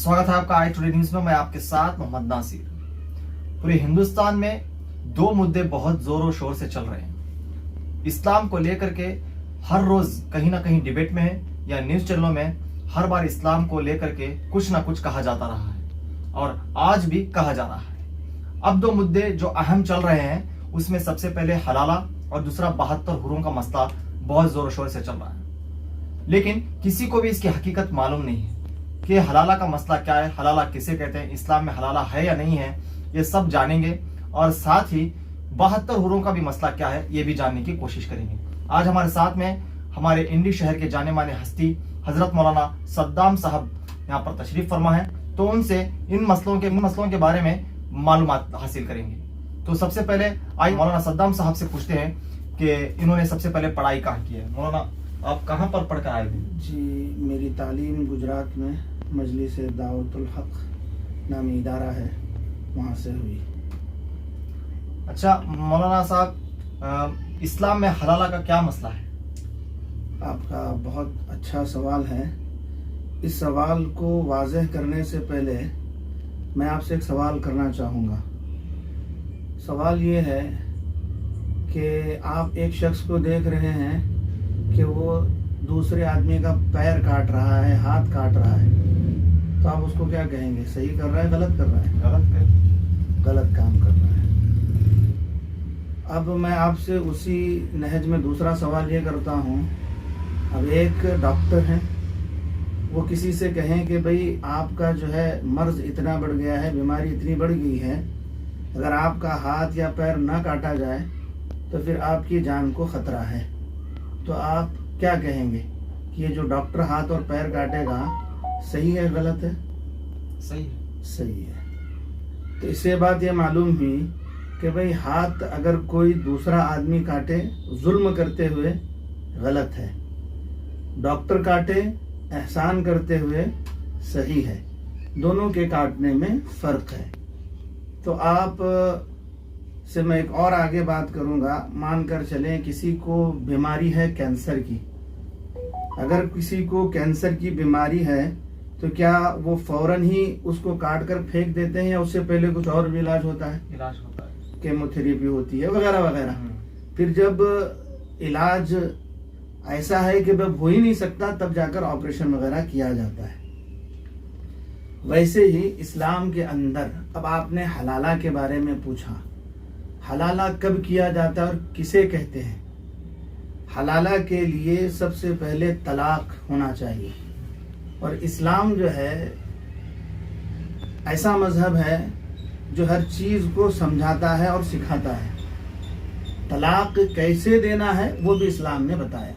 स्वागत है आपका आई टुडे न्यूज में। मैं आपके साथ मोहम्मद नासिर। पूरे हिंदुस्तान में दो मुद्दे बहुत जोरों शोर से चल रहे हैं। इस्लाम को लेकर के हर रोज कहीं ना कहीं डिबेट में है या न्यूज चैनलों में हर बार इस्लाम को लेकर के कुछ ना कुछ कहा जाता रहा है और आज भी कहा जा रहा है। अब दो मुद्दे जो अहम चल रहे हैं उसमें सबसे पहले हलाला और दूसरा 72 हुरों का मसला बहुत जोर शोर से चल रहा है, लेकिन किसी को भी इसकी हकीकत मालूम नहीं है कि हलाला का मसला क्या है, हलाला किसे कहते हैं, इस्लाम में हलाला है या नहीं है, ये सब जानेंगे और साथ ही 72 हुरों का भी मसला क्या है ये भी जानने की कोशिश करेंगे। आज हमारे साथ में हमारे इंडी शहर के जाने माने हस्ती हजरत मौलाना सद्दाम साहब यहाँ पर तशरीफ फरमा है, तो उनसे इन मसलों के बारे में मालूमात हासिल करेंगे। तो सबसे पहले आइए मौलाना सद्दाम साहब से पूछते हैं कि इन्होंने सबसे पहले पढ़ाई कहाँ की है। मौलाना आप कहाँ पर पढ़ कर आए थे? जी, मेरी तालीम गुजरात में मजलिस दावतुल हक नामी इदारा है, वहाँ से हुई। अच्छा मौलाना साहब, इस्लाम में हलाला का क्या मसला है? आपका बहुत अच्छा सवाल है। इस सवाल को वाज़ेह करने से पहले मैं आपसे एक सवाल करना चाहूँगा। सवाल ये है कि आप एक शख्स को देख रहे हैं कि वो दूसरे आदमी का पैर काट रहा है, हाथ काट रहा है, तो आप उसको क्या कहेंगे? सही कर रहा है, गलत कर रहा है? गलत काम कर रहा है। अब मैं आपसे उसी नहज में दूसरा सवाल ये करता हूँ। अब एक डॉक्टर हैं, वो किसी से कहें कि भाई आपका जो है मर्ज इतना बढ़ गया है, बीमारी इतनी बढ़ गई है, अगर आपका हाथ या पैर ना काटा जाए तो फिर आपकी जान को खतरा है, तो आप क्या कहेंगे कि ये जो डॉक्टर हाथ और पैर काटेगा सही है, गलत है? सही है। सही है। तो इससे बात ये मालूम हुई कि भाई हाथ अगर कोई दूसरा आदमी काटे जुल्म करते हुए गलत है, डॉक्टर काटे एहसान करते हुए सही है, दोनों के काटने में फ़र्क है। तो आप से मैं एक और आगे बात करूंगा। मान कर चलें किसी को बीमारी है कैंसर की, अगर किसी को कैंसर की बीमारी है तो क्या वो फौरन ही उसको काट कर फेंक देते हैं या उससे पहले कुछ और भी इलाज होता है? इलाज होता है, केमोथेरेपी होती है वगैरह वगैरह। फिर जब इलाज ऐसा है कि अब हो ही नहीं सकता तब जाकर ऑपरेशन वगैरह किया जाता है। वैसे ही इस्लाम के अंदर, अब आपने हलाला के बारे में पूछा, हलाला कब किया जाता है और किसे कहते हैं? हलाला के लिए सबसे पहले तलाक होना चाहिए, और इस्लाम जो है ऐसा मजहब है जो हर चीज़ को समझाता है और सिखाता है। तलाक कैसे देना है वो भी इस्लाम ने बताया।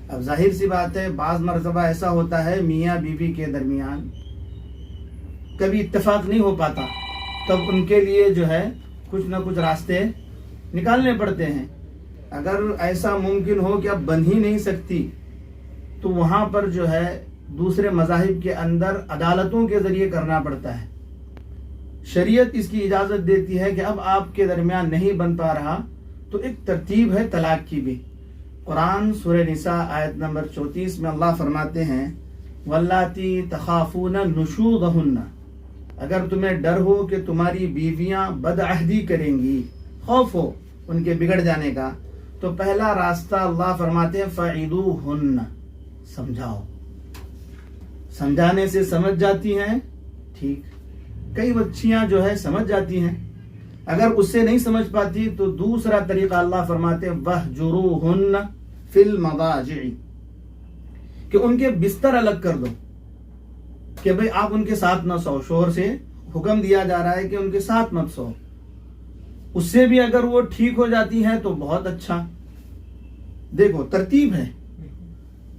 अब जाहिर सी बात है, बाज़ मरतबा ऐसा होता है मियाँ बीवी के दरमियान कभी इत्तेफाक नहीं हो पाता, तब उनके लिए जो है कुछ ना कुछ रास्ते निकालने पड़ते हैं। अगर ऐसा मुमकिन हो कि अब बन ही नहीं सकती, तो वहाँ पर जो है दूसरे मज़ाहिब के अंदर अदालतों के ज़रिए करना पड़ता है। शरीयत इसकी इजाज़त देती है कि अब आपके दरमियान नहीं बन पा रहा तो एक तरतीब है तलाक की भी। कुरान सूरह निसा आयत नंबर 34 में अल्लाह फरमाते हैं, वल्लाती तखाफूना नुशूज़हुन्ना, अगर तुम्हें डर हो कि तुम्हारी बीवियां बदअहदी करेंगी, खौफ हो उनके बिगड़ जाने का, तो पहला रास्ता अल्लाह फरमाते हैं फ़इदूहुन्ना, समझाओ। समझाने से समझ जाती हैं, ठीक। कई बच्चियां जो है समझ जाती हैं, अगर उससे नहीं समझ पाती तो दूसरा तरीका अल्लाह फरमाते हैं वहजुरूहुन्ना फिल मदाजि'i, कि उनके बिस्तर अलग कर दो, कि भाई आप उनके साथ न सो। शोहर से हुक्म दिया जा रहा है कि उनके साथ मत सो। उससे भी अगर वो ठीक हो जाती है तो बहुत अच्छा। देखो तरतीब है।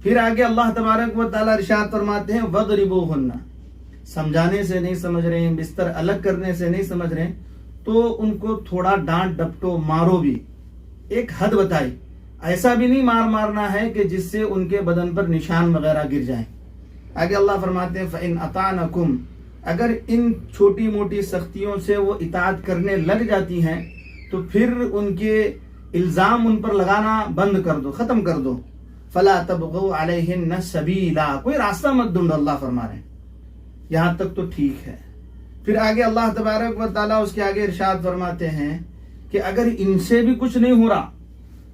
फिर आगे अल्लाह तबारक व तआला इरशाद फरमाते हैं वदरिबूहुन्ना, समझाने से नहीं समझ रहे हैं, बिस्तर अलग करने से नहीं समझ रहे हैं, तो उनको थोड़ा डांट डपटो, मारो भी, एक हद बताई। ऐसा भी नहीं मारना है कि जिससे उनके बदन पर निशान वगैरह गिर जाएं। आगे अल्लाह फरमाते हैं फ़इन अतानकुम, अगर इन छोटी मोटी सख्तियों से वो इताअत करने लग जाती हैं तो फिर उनके इल्ज़ाम उन पर लगाना बंद कर दो, ख़त्म कर दो। फला तबगू अलैहिन्न सबीला, कोई रास्ता मत ढूंढो, अल्लाह फरमा रहे हैं। یہاں تک تو ٹھیک ہے. پھر آگے اللہ تبارک و تعالیٰ اس کے آگے ارشاد فرماتے ہیں کہ اگر ان سے بھی کچھ نہیں ہو رہا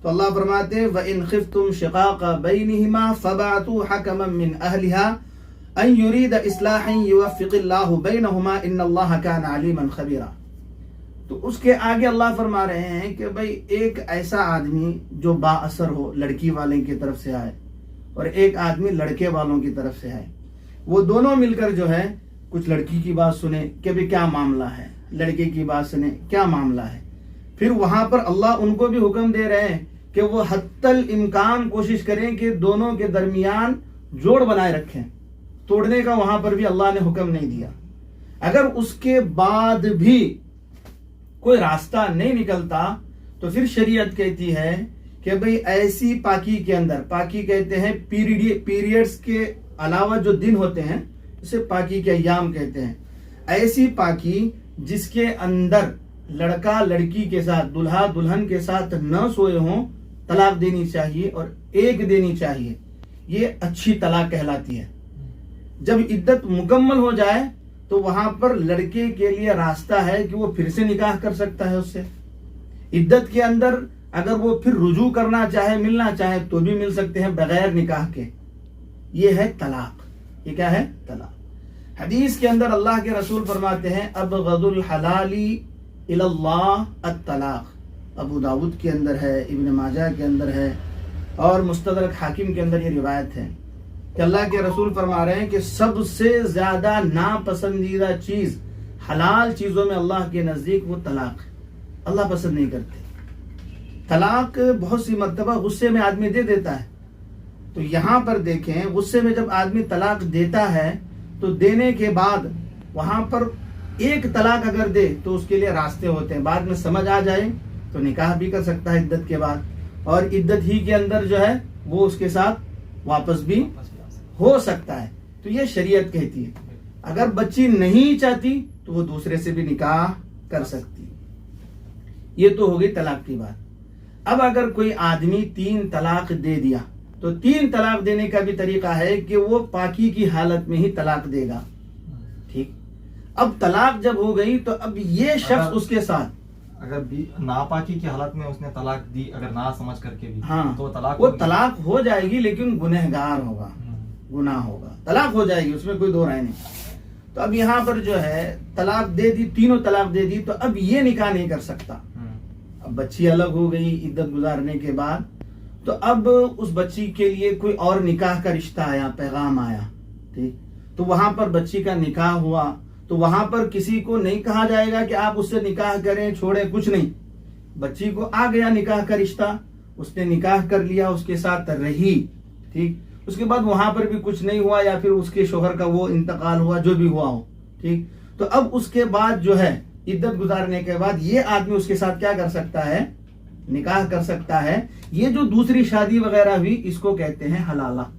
تو اللہ فرماتے ہیں وَإِنْ خِفْتُمْ شِقَاقَ بَيْنِهِمَا فَبَعْثُوا حَكَمًا مِّنْ أَهْلِهَا أَنْ يُرِيدَ إِصْلَاحًا يُوَفِّقِ اللَّهُ بَيْنَهُمَا إِنَّ اللَّهَ كَانَ عَلِيمًا خَبِيرًا. تو اس کے آگے اللہ فرما رہے ہیں کہ بھائی ایک ایسا آدمی جو با اثر ہو لڑکی والے کی طرف سے آئے اور ایک آدمی لڑکے والوں کی طرف سے آئے, وہ دونوں مل کر جو ہے کچھ لڑکی کی بات سنیں کہ بھائی کیا معاملہ ہے, لڑکے کی بات سنیں کیا معاملہ ہے. پھر وہاں پر اللہ ان کو بھی حکم دے رہے ہیں کہ وہ حتی الامکان کوشش کریں کہ دونوں کے درمیان جوڑ بنائے رکھیں. توڑنے کا وہاں پر بھی اللہ نے حکم نہیں دیا. اگر اس کے بعد بھی کوئی راستہ نہیں نکلتا تو پھر شریعت کہتی ہے کہ بھئی ایسی پاکی کے اندر, پاکی کہتے ہیں پیریڈز کے علاوہ جو دن ہوتے ہیں اسے پاکی کے ایام کہتے ہیں, ایسی پاکی جس کے اندر لڑکا لڑکی کے ساتھ دلہا دلہن کے ساتھ نہ سوئے ہوں, طلاق دینی چاہیے اور ایک دینی چاہیے. یہ اچھی طلاق کہلاتی ہے. جب عدت مکمل ہو جائے تو وہاں پر لڑکے کے لیے راستہ ہے کہ وہ پھر سے نکاح کر سکتا ہے اس سے. عدت کے اندر اگر وہ پھر رجوع کرنا چاہے, ملنا چاہے تو بھی مل سکتے ہیں بغیر نکاح کے. یہ ہے طلاق. یہ کیا ہے؟ طلاق. حدیث کے اندر اللہ کے رسول فرماتے ہیں ابغض الحلال الی اللہ الطلاق. ابو داود کے اندر ہے, ابن ماجہ کے اندر ہے اور مستدرک حاکم کے اندر یہ روایت ہے کہ اللہ کے رسول فرما رہے ہیں کہ سب سے زیادہ ناپسندیدہ چیز حلال چیزوں میں اللہ کے نزدیک وہ طلاق ہے. اللہ پسند نہیں کرتے. طلاق بہت سی مرتبہ غصے میں آدمی دے دیتا ہے. تو یہاں پر دیکھیں غصے میں جب آدمی طلاق دیتا ہے تو دینے کے بعد وہاں پر ایک طلاق اگر دے تو اس کے لیے راستے ہوتے ہیں. بعد میں سمجھ آ جائے تو نکاح بھی کر سکتا ہے عدت کے بعد, اور عدت ہی کے اندر جو ہے وہ اس کے ساتھ واپس بھی ہو سکتا ہے. تو یہ شریعت کہتی ہے. اگر بچی نہیں چاہتی تو وہ دوسرے سے بھی نکاح کر سکتی. یہ تو ہو گئی طلاق کی بات. اب اگر کوئی آدمی 3 طلاق دے دیا تو 3 طلاق دینے کا بھی طریقہ ہے کہ وہ پاکی کی حالت میں ہی طلاق دے گا. ٹھیک. اب طلاق جب ہو گئی تو اب یہ شخص اس کے ساتھ اگر ناپاکی کی حالت میں اس نے طلاق دی, اگر نہ سمجھ کر کے بھی, ہاں تو وہ طلاق ہو جائے گی لیکن گنہگار ہوگا, گناہ ہوگا. طلاق ہو جائے گی, اس میں کوئی دو رائے نہیں. تو اب یہاں پر جو ہے طلاق دے دی, تینوں طلاق دے دی, تو اب یہ نکاح نہیں کر سکتا. اب بچی الگ ہو گئی عدت گزارنے کے بعد, تو اب اس بچی کے لیے کوئی اور نکاح کا رشتہ آیا, پیغام آیا. ٹھیک. تو وہاں پر بچی کا نکاح ہوا تو وہاں پر کسی کو نہیں کہا جائے گا کہ آپ اس سے نکاح کریں چھوڑیں, کچھ نہیں. بچی کو آ گیا نکاح کا رشتہ, اس نے نکاح کر لیا, اس کے ساتھ رہی. ٹھیک. اس کے بعد وہاں پر بھی کچھ نہیں ہوا یا پھر اس کے شوہر کا وہ انتقال ہوا, جو بھی ہوا ہو. ٹھیک. تو اب اس کے بعد جو ہے عدت گزارنے کے بعد یہ آدمی اس کے ساتھ کیا کر سکتا ہے؟ نکاح کر سکتا ہے. یہ جو دوسری شادی وغیرہ ہوئی اس کو کہتے ہیں حلالہ.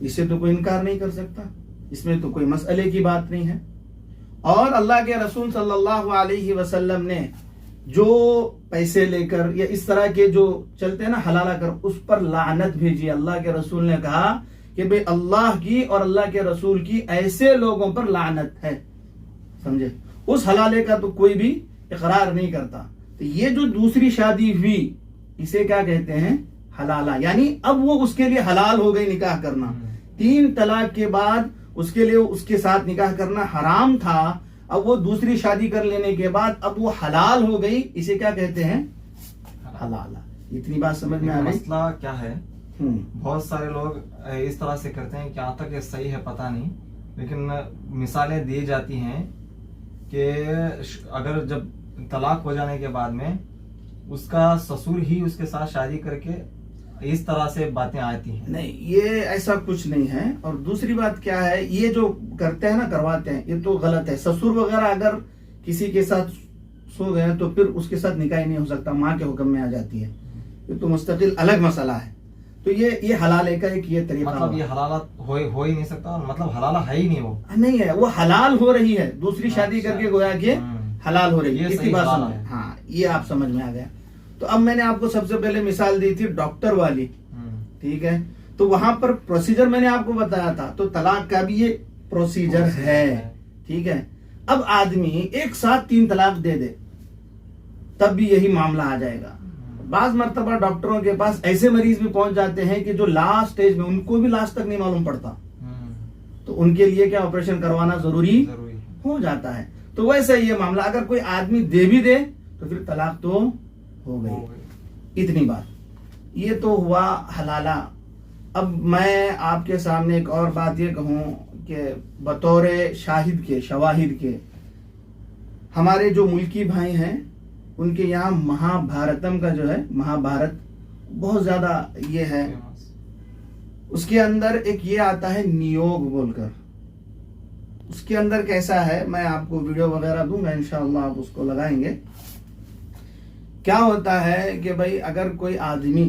اس سے تو کوئی انکار نہیں کر سکتا, اس میں تو کوئی مسئلے کی بات نہیں ہے. اور اللہ کے رسول صلی اللہ علیہ وسلم نے جو پیسے لے کر یا اس طرح کے جو چلتے ہیں نا حلالہ کر, اس پر لعنت بھیجی. اللہ کے رسول نے کہا کہ بھئی اللہ کی اور اللہ کے رسول کی ایسے لوگوں پر لعنت ہے. سمجھے؟ اس حلالے کا تو کوئی بھی اقرار نہیں کرتا. تو یہ جو دوسری شادی ہوئی اسے کیا کہتے ہیں؟ حلالہ. یعنی اب وہ اس کے لیے حلال ہو گئی نکاح کرنا. 3 طلاق کے بعد اس کے لیے اس کے ساتھ نکاح کرنا حرام تھا, اب وہ دوسری شادی کر لینے کے بعد اب وہ حلال ہو گئی. اسے کیا کہتے ہیں؟ حلالہ. اتنی بات سمجھ میں آ گئی. مسئلہ کیا ہے, بہت سارے لوگ اس طرح سے کرتے ہیں کہ یہاں تک یہ صحیح ہے پتہ نہیں, لیکن مثالیں دی جاتی ہیں کہ اگر جب طلاق ہو جانے کے بعد میں اس کا سسر ہی اس کے ساتھ شادی کر کے اس طرح سے باتیں آتی ہیں. نہیں, یہ ایسا کچھ نہیں ہے. اور دوسری بات کیا ہے, یہ جو کرتے ہیں نا, کرواتے ہیں, یہ تو غلط ہے. سسر وغیرہ اگر کسی کے ساتھ سو گئے تو پھر اس کے ساتھ نکاح ہی نہیں ہو سکتا, ماں کے حکم میں آ جاتی ہے. یہ تو مستقل الگ مسئلہ ہے. تو یہ حلالے کا ایک یہ طریقہ, مطلب یہ حلالہ ہو ہی نہیں سکتا, مطلب حلالہ ہے ہی نہیں, وہ نہیں ہے, وہ حلال ہو رہی ہے. دوسری شادی کر کے گویا کہ حلال ہو رہی ہے. اتنی بات سمجھ. ہاں, یہ آپ سمجھ میں آ گیا. تو اب میں نے آپ کو سب سے پہلے مثال دی تھی ڈاکٹر والی. ٹھیک ہے. تو وہاں پر پروسیجر میں نے آپ کو بتایا تھا. تو طلاق کا بھی یہ प्रोसीजर है, ठीक है। अब आदमी एक साथ 3 तलाक दे दे तब भी यही मामला आ जाएगा। बाज मर्तबा डॉक्टरों के पास ऐसे मरीज भी पहुंच जाते हैं कि जो लास्ट स्टेज में, उनको भी लास्ट तक नहीं मालूम पड़ता, तो उनके लिए क्या ऑपरेशन करवाना जरूरी हो जाता है। तो वैसे ये मामला अगर कोई आदमी दे भी दे तो फिर तलाक तो हो गई। इतनी बात, ये तो हुआ हलाला। अब मैं आपके सामने एक और बात ये कहूं कि बतौर शाहिद के, शवाहिद के, हमारे जो मुल्की भाई हैं उनके यहाँ महाभारतम का जो है, महाभारत बहुत ज्यादा ये है, उसके अंदर एक ये आता है नियोग बोलकर। उसके अंदर कैसा है, मैं आपको वीडियो वगैरह दूंगा इंशाअल्लाह, आप उसको लगाएंगे। क्या होता है कि भाई अगर कोई आदमी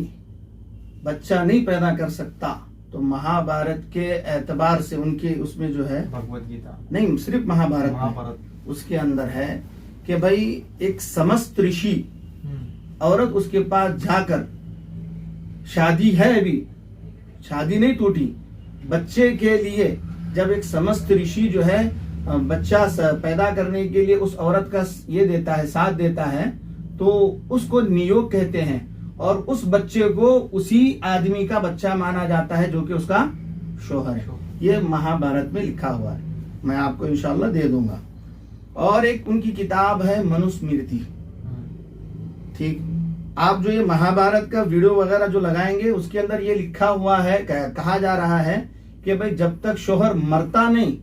बच्चा नहीं पैदा कर सकता तो महाभारत के एतबार से उनके उसमें जो है, भगवत गीता नहीं सिर्फ महाभारत उसके अंदर है कि भाई एक समस्त ऋषि औरत उसके पास जाकर, शादी है अभी, शादी नहीं टूटी, बच्चे के लिए जब एक समस्त ऋषि जो है बच्चा पैदा करने के लिए उस औरत का ये देता है, साथ देता है, तो उसको नियोग कहते हैं। और उस बच्चे को उसी आदमी का बच्चा माना जाता है जो कि उसका शोहर है। ये महाभारत में लिखा हुआ है, मैं आपको इंशाल्लाह दे दूंगा। और एक उनकी किताब है मनुस्मृति, ठीक। आप जो ये महाभारत का वीडियो वगैरह जो लगाएंगे उसके अंदर ये लिखा हुआ है, कहा जा रहा है कि भाई जब तक शोहर मरता नहीं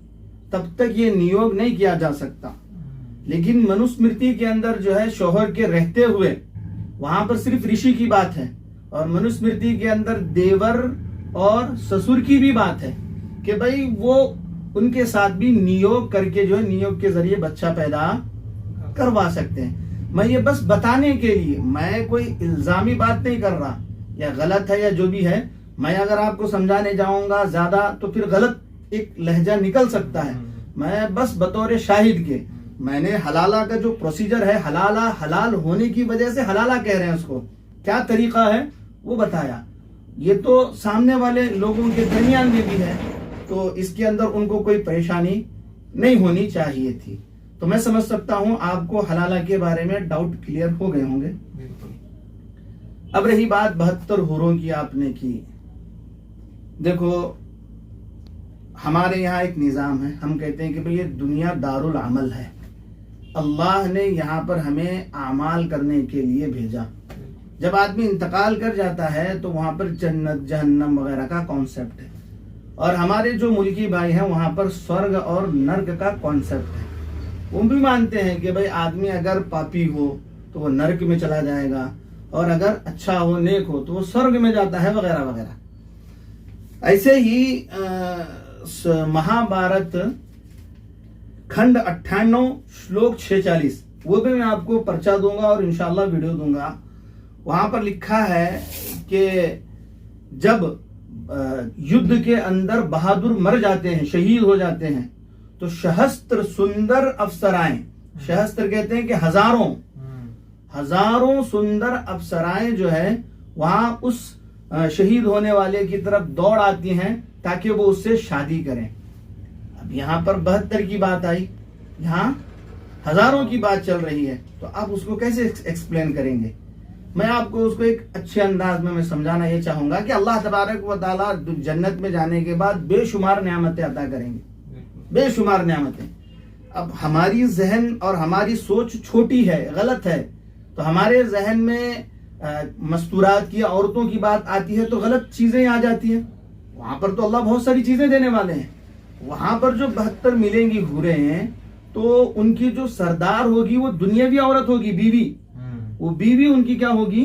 तब तक ये नियोग नहीं किया जा सकता। लेकिन मनुस्मृति के अंदर जो है शोहर के रहते हुए, वहां पर सिर्फ ऋषि की बात है, और मनुस्मृति के अंदर देवर और ससुर की भी बात है कि भाई वो उनके साथ भी नियोग करके जो है, नियोग के जरिए बच्चा पैदा करवा सकते हैं। मैं ये बस बताने के लिए, मैं कोई इल्जामी बात नहीं कर रहा, या गलत है या जो भी है, मैं अगर आपको समझाने जाऊंगा ज्यादा तो फिर गलत एक लहजा निकल सकता है। मैं बस बतौर शाहिद के, मैंने हलाला का जो प्रोसीजर है, हलाला हलाल होने की वजह से हलाला कह रहे हैं उसको, क्या तरीका है वो बताया। ये तो सामने वाले लोगों के दरमियान में भी है, तो इसके अंदर उनको कोई परेशानी नहीं होनी चाहिए थी। तो मैं समझ सकता हूं आपको हलाला के बारे में डाउट क्लियर हो गए होंगे। अब रही बात 72 हुरों की आपने की, देखो हमारे यहाँ एक निजाम है, हम कहते हैं कि भाई ये दुनिया दारुल अमल है, अल्लाह ने यहाँ पर हमें आमाल करने के लिए भेजा। जब आदमी इंतकाल कर जाता है तो वहां पर जन्नत जहन्नम वगैरह का कॉन्सेप्ट है, और हमारे जो मुल्की भाई हैं वहां पर स्वर्ग और नर्क का कॉन्सेप्ट है। वो भी मानते हैं कि भाई आदमी अगर पापी हो तो वो नर्क में चला जाएगा, और अगर अच्छा हो, नेक हो, तो वो स्वर्ग में जाता है वगैरह वगैरह। ऐसे ही महाभारत खंड 98 श्लोक 46, वो भी मैं आपको पर्चा दूंगा और इंशाल्लाह वीडियो दूंगा। वहां पर लिखा है कि जब युद्ध के अंदर बहादुर मर जाते हैं, शहीद हो जाते हैं, तो सहस्त्र सुंदर अप्सराएं, सहस्त्र कहते हैं कि हजारों सुंदर अप्सराएं जो है वहां उस शहीद होने वाले की तरफ दौड़ आती हैं ताकि वो उससे शादी करें। अब यहाँ पर 72 की बात आई, यहाँ हजारों की बात चल रही है, तो आप उसको कैसे एक्सप्लेन करेंगे? मैं आपको उसको एक अच्छे अंदाज में मैं समझाना ये चाहूंगा कि अल्लाह तबारक व तआला जन्नत में जाने के बाद बेशुमार नेमतें अता करेंगे, बेशुमार नेमतें। अब हमारी जहन और हमारी सोच छोटी है, गलत है, तो हमारे जहन में मस्तूरात की, औरतों की बात आती है तो गलत चीजें आ जाती हैं। वहां पर तो अल्लाह बहुत सारी चीजें देने वाले हैं। वहां पर जो 72 मिलेंगी हुरें हैं, तो उनकी जो सरदार होगी वो दुनियावी औरत होगी, बीवी। वो बीवी उनकी क्या होगी?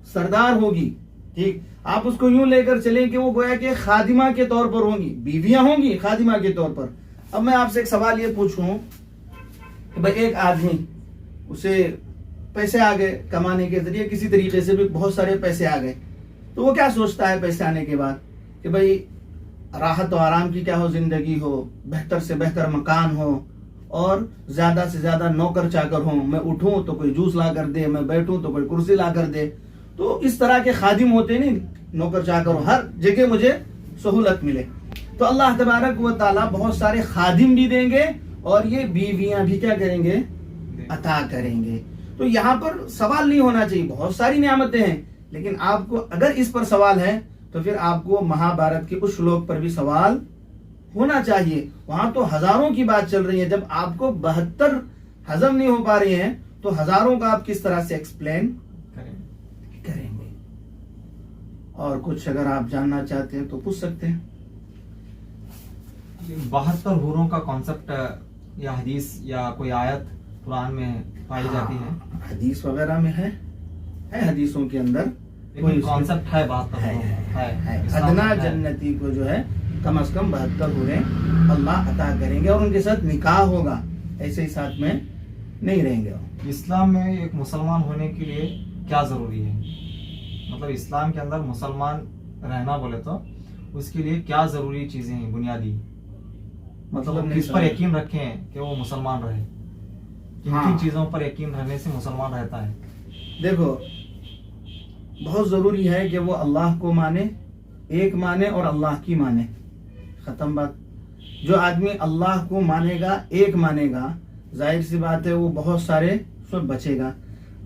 सरदार होगी, ठीक। आप उसको यूं लेकर चलें कि वो गोया के खादिमा के तौर पर होंगी, बीवियां होंगी खादिमा के तौर पर। अब मैं आपसे एक सवाल ये पूछूं कि भाई एक आदमी, उसे पैसे आ गए कमाने के जरिए, किसी तरीके से भी बहुत सारे पैसे आ गए, तो वो क्या सोचता है पैसे आने के बाद कि भाई राहत और आराम की क्या हो, जिंदगी हो, बेहतर से बेहतर मकान हो, और ज्यादा से ज्यादा नौकर चाकर हो, मैं उठूं तो कोई जूस ला कर दे, मैं बैठूं तो कोई कुर्सी ला कर दे। तो इस तरह के खादिम होते नहीं, नौकर चाकर हो, हर जगह मुझे सहूलत मिले। تو اللہ تبارک و تعالیٰ بہت سارے خادم بھی دیں گے اور یہ بیویاں بھی کیا کریں گے؟ عطا کریں گے. تو یہاں پر سوال نہیں ہونا چاہیے. بہت ساری نعمتیں ہیں لیکن آپ کو اگر اس پر سوال ہے تو پھر آپ کو مہابھارت کے اس شلوک پر بھی سوال ہونا چاہیے. وہاں تو ہزاروں کی بات چل رہی ہے. جب آپ کو 72 ہضم نہیں ہو پا رہی ہیں تو ہزاروں کا آپ کس طرح سے ایکسپلین کریں گے؟ اور کچھ اگر آپ جاننا چاہتے ہیں تو پوچھ سکتے ہیں. 72 حوروں کا کانسیپٹ یا حدیث یا کوئی آیت قرآن میں پائی جاتی ہے؟ حدیث وغیرہ میں ہے حدیثوں کے اندر کوئی کانسیپٹ ہے؟ 72 ہے. ادنا جنتی کو جو ہے کم از کم 72 حوریں اللہ عطا کریں گے اور ان کے ساتھ نکاح ہوگا. ایسے ہی ساتھ میں نہیں رہیں گے. اسلام میں ایک مسلمان ہونے کے لیے کیا ضروری ہے؟ مطلب اسلام کے اندر مسلمان رہنا بولے تو اس کے لیے کیا ضروری چیزیں ہیں بنیادی؟ مطلب کس پر یقین رکھیں کہ وہ مسلمان رہے؟ کن چیزوں پر یقین رہنے سے مسلمان رہتا ہے؟ دیکھو بہت ضروری ہے کہ وہ اللہ کو مانے, ایک مانے اور اللہ کی مانے. ختم بات. جو آدمی اللہ کو مانے گا, ایک مانے گا, ظاہر سی بات ہے وہ بہت سارے سے بچے گا.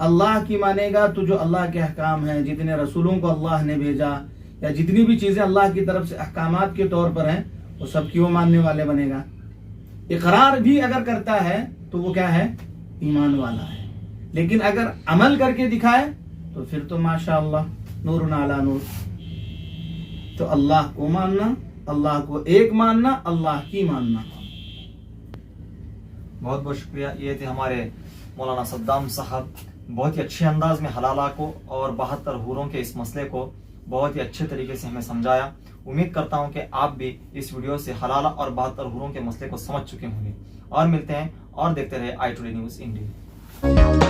اللہ کی مانے گا تو جو اللہ کے احکام ہیں, جتنے رسولوں کو اللہ نے بھیجا یا جتنی بھی چیزیں اللہ کی طرف سے احکامات کے طور پر ہیں وہ سب کی وہ ماننے والے بنے گا. اقرار بھی اگر کرتا ہے تو وہ کیا ہے؟ ایمان والا ہے. لیکن اگر عمل کر کے دکھائے تو پھر تو ماشاء اللہ نور علی نور. تو اللہ کو ماننا, اللہ کو ایک ماننا, اللہ کی ماننا. بہت بہت شکریہ. یہ تھے ہمارے مولانا صدام صاحب. بہت ہی اچھے انداز میں حلالہ کو اور 72 حوروں کے اس مسئلے کو بہت ہی اچھے طریقے سے ہمیں سمجھایا. امید کرتا ہوں کہ آپ بھی اس ویڈیو سے حلالہ اور 72 حوروں کے مسئلے کو سمجھ چکے ہوں گے. اور ملتے ہیں اور دیکھتے رہے آئی ٹوڈے نیوز انڈیا.